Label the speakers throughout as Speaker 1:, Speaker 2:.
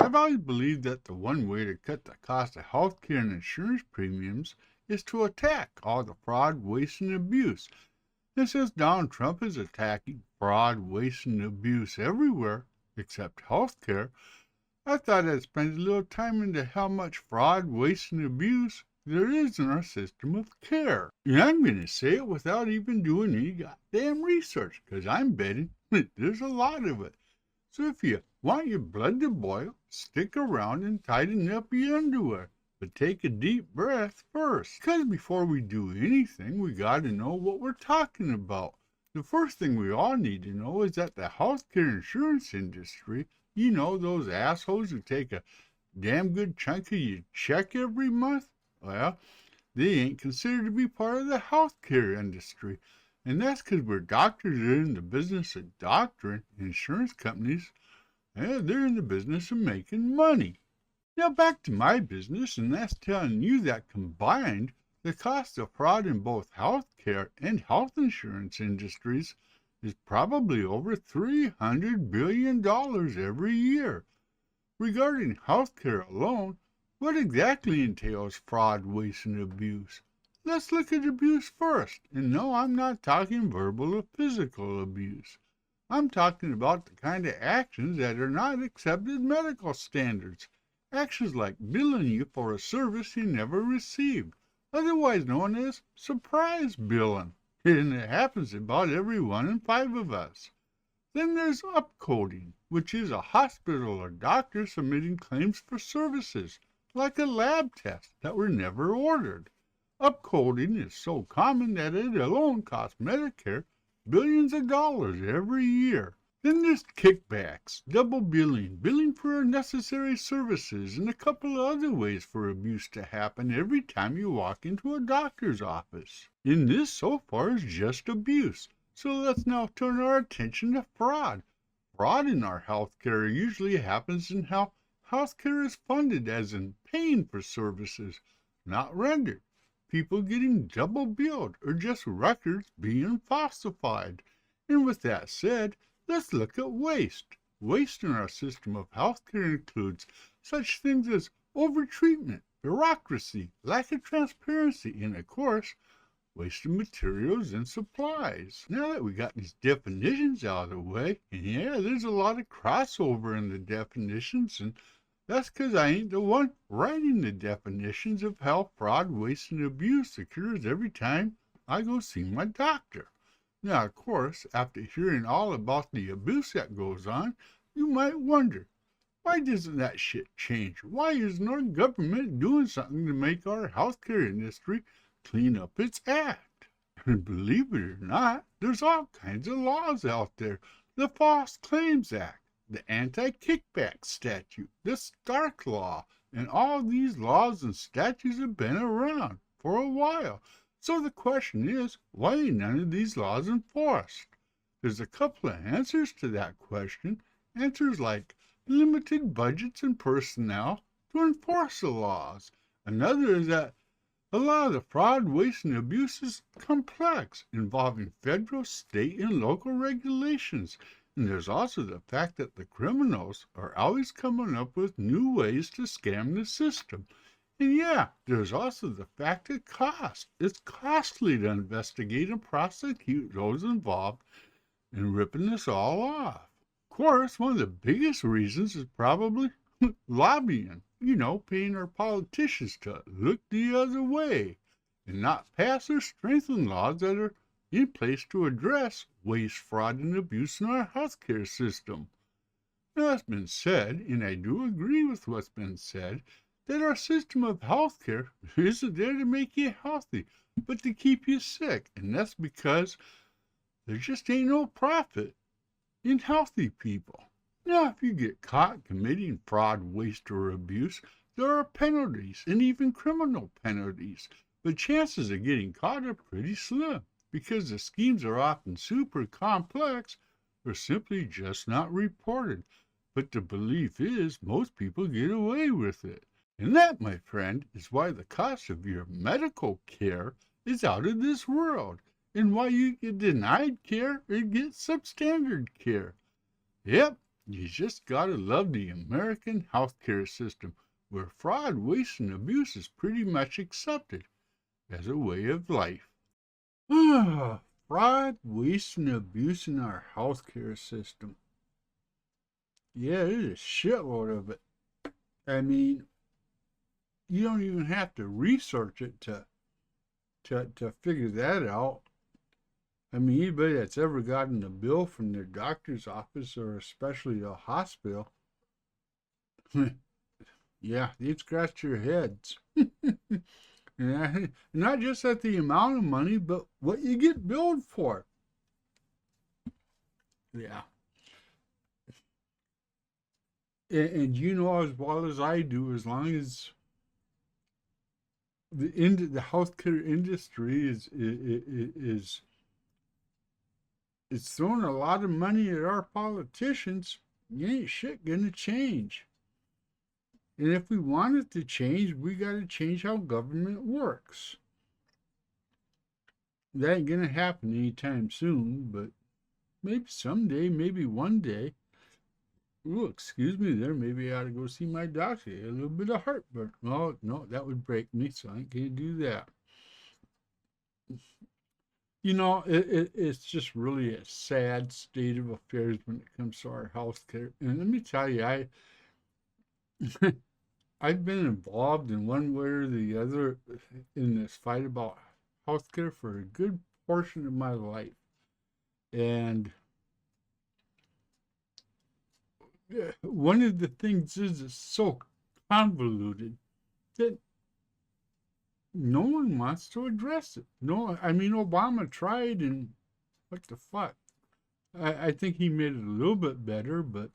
Speaker 1: I've always believed that the one way to cut the cost of healthcare and insurance premiums is to attack all the fraud, waste, and abuse. And since Donald Trump is attacking fraud, waste, and abuse everywhere except healthcare, I thought I'd spend a little time into how much fraud, waste, and abuse there is in our system of care. And I'm going to say it without even doing any goddamn research, because I'm betting there's a lot of it. So if you want your blood to boil, stick around and tighten up your underwear. But take a deep breath first, because before we do anything, we got to know what we're talking about. The first thing we all need to know is that the healthcare insurance industry, you know, those assholes who take a damn good chunk of your check every month, well, they ain't considered to be part of the healthcare industry. And that's because we're doctors that are in the business of doctoring. Insurance companies, they're in the business of making money. Now back to my business, and that's telling you that combined, the cost of fraud in both healthcare and health insurance industries is probably over $300 billion every year. Regarding healthcare alone, what exactly entails fraud, waste, and abuse? Let's look at abuse first. And no, I'm not talking verbal or physical abuse. I'm talking about the kind of actions that are not accepted medical standards. Actions like billing you for a service you never received, otherwise known as surprise billing. And it happens to about every 1 in 5 of us. Then there's upcoding, which is a hospital or doctor submitting claims for services, like a lab test that were never ordered. Upcoding is so common that it alone costs Medicare billions of dollars every year. Then there's kickbacks, double billing, billing for unnecessary services, and a couple of other ways for abuse to happen every time you walk into a doctor's office. And this so far is just abuse. So let's now turn our attention to fraud. Fraud in our healthcare usually happens in how healthcare is funded, as in paying for services not rendered, people getting double billed, or just records being falsified. And with that said, let's look at waste. Waste in our system of healthcare includes such things as overtreatment, bureaucracy, lack of transparency, and of course, waste of materials and supplies. Now that we got these definitions out of the way, and yeah, there's a lot of crossover in the definitions, and that's because I ain't the one writing the definitions of how fraud, waste, and abuse occurs every time I go see my doctor. Now, of course, after hearing all about the abuse that goes on, you might wonder, why doesn't that shit change? Why isn't our government doing something to make our healthcare industry clean up its act? And believe it or not, there's all kinds of laws out there. The False Claims Act, the Anti-Kickback Statute, the Stark Law, and all these laws and statutes have been around for a while. So the question is, why ain't none of these laws enforced? There's a couple of answers to that question. Answers like limited budgets and personnel to enforce the laws. Another is that a lot of the fraud, waste, and abuse is complex, involving federal, state, and local regulations. And there's also the fact that the criminals are always coming up with new ways to scam the system. And yeah, there's also the fact of cost. It's costly to investigate and prosecute those involved in ripping us all off. Of course, one of the biggest reasons is probably lobbying. You know, paying our politicians to look the other way and not pass or strengthen laws that are in place to address waste, fraud, and abuse in our healthcare system. Now, it's been said, and I do agree with what's been said, that our system of healthcare isn't there to make you healthy, but to keep you sick. And that's because there just ain't no profit in healthy people. Now, if you get caught committing fraud, waste, or abuse, there are penalties, and even criminal penalties. But chances of getting caught are pretty slim, because the schemes are often super complex or simply just not reported. But the belief is most people get away with it. And that, my friend, is why the cost of your medical care is out of this world, and why you get denied care or get substandard care. Yep, You just gotta love the American healthcare system, where fraud, waste, and abuse is pretty much accepted as a way of life. Fraud, waste, and abuse in our healthcare system. Yeah, there's a shitload of it. I mean, you don't even have to research it to figure that out. I mean, anybody that's ever gotten a bill from their doctor's office or especially a hospital, yeah, they've scratched your heads. And not just at the amount of money, but what you get billed for. Yeah. And you know as well as I do, as long as the healthcare industry is throwing a lot of money at our politicians, ain't shit gonna change. And if we want it to change, we gotta change how government works. That ain't gonna happen anytime soon, but maybe someday, maybe one day. Ooh, excuse me there, maybe I ought to go see my doctor. A little bit of heartburn. Oh, no, that would break me, so I ain't gonna do that. You know, it's just really a sad state of affairs when it comes to our health care. And let me tell you, I've been involved in one way or the other in this fight about healthcare for a good portion of my life. And one of the things is it's so convoluted that no one wants to address it. No, I mean, Obama tried, and what the fuck? I think he made it a little bit better, but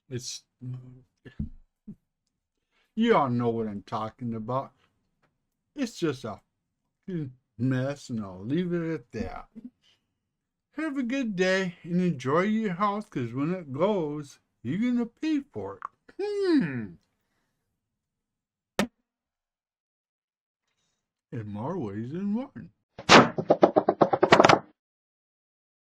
Speaker 1: it's, you all know what I'm talking about. It's just a mess, and I'll leave it at that. Have a good day and enjoy your house, because when it goes, you're going to pay for it. In more ways than one.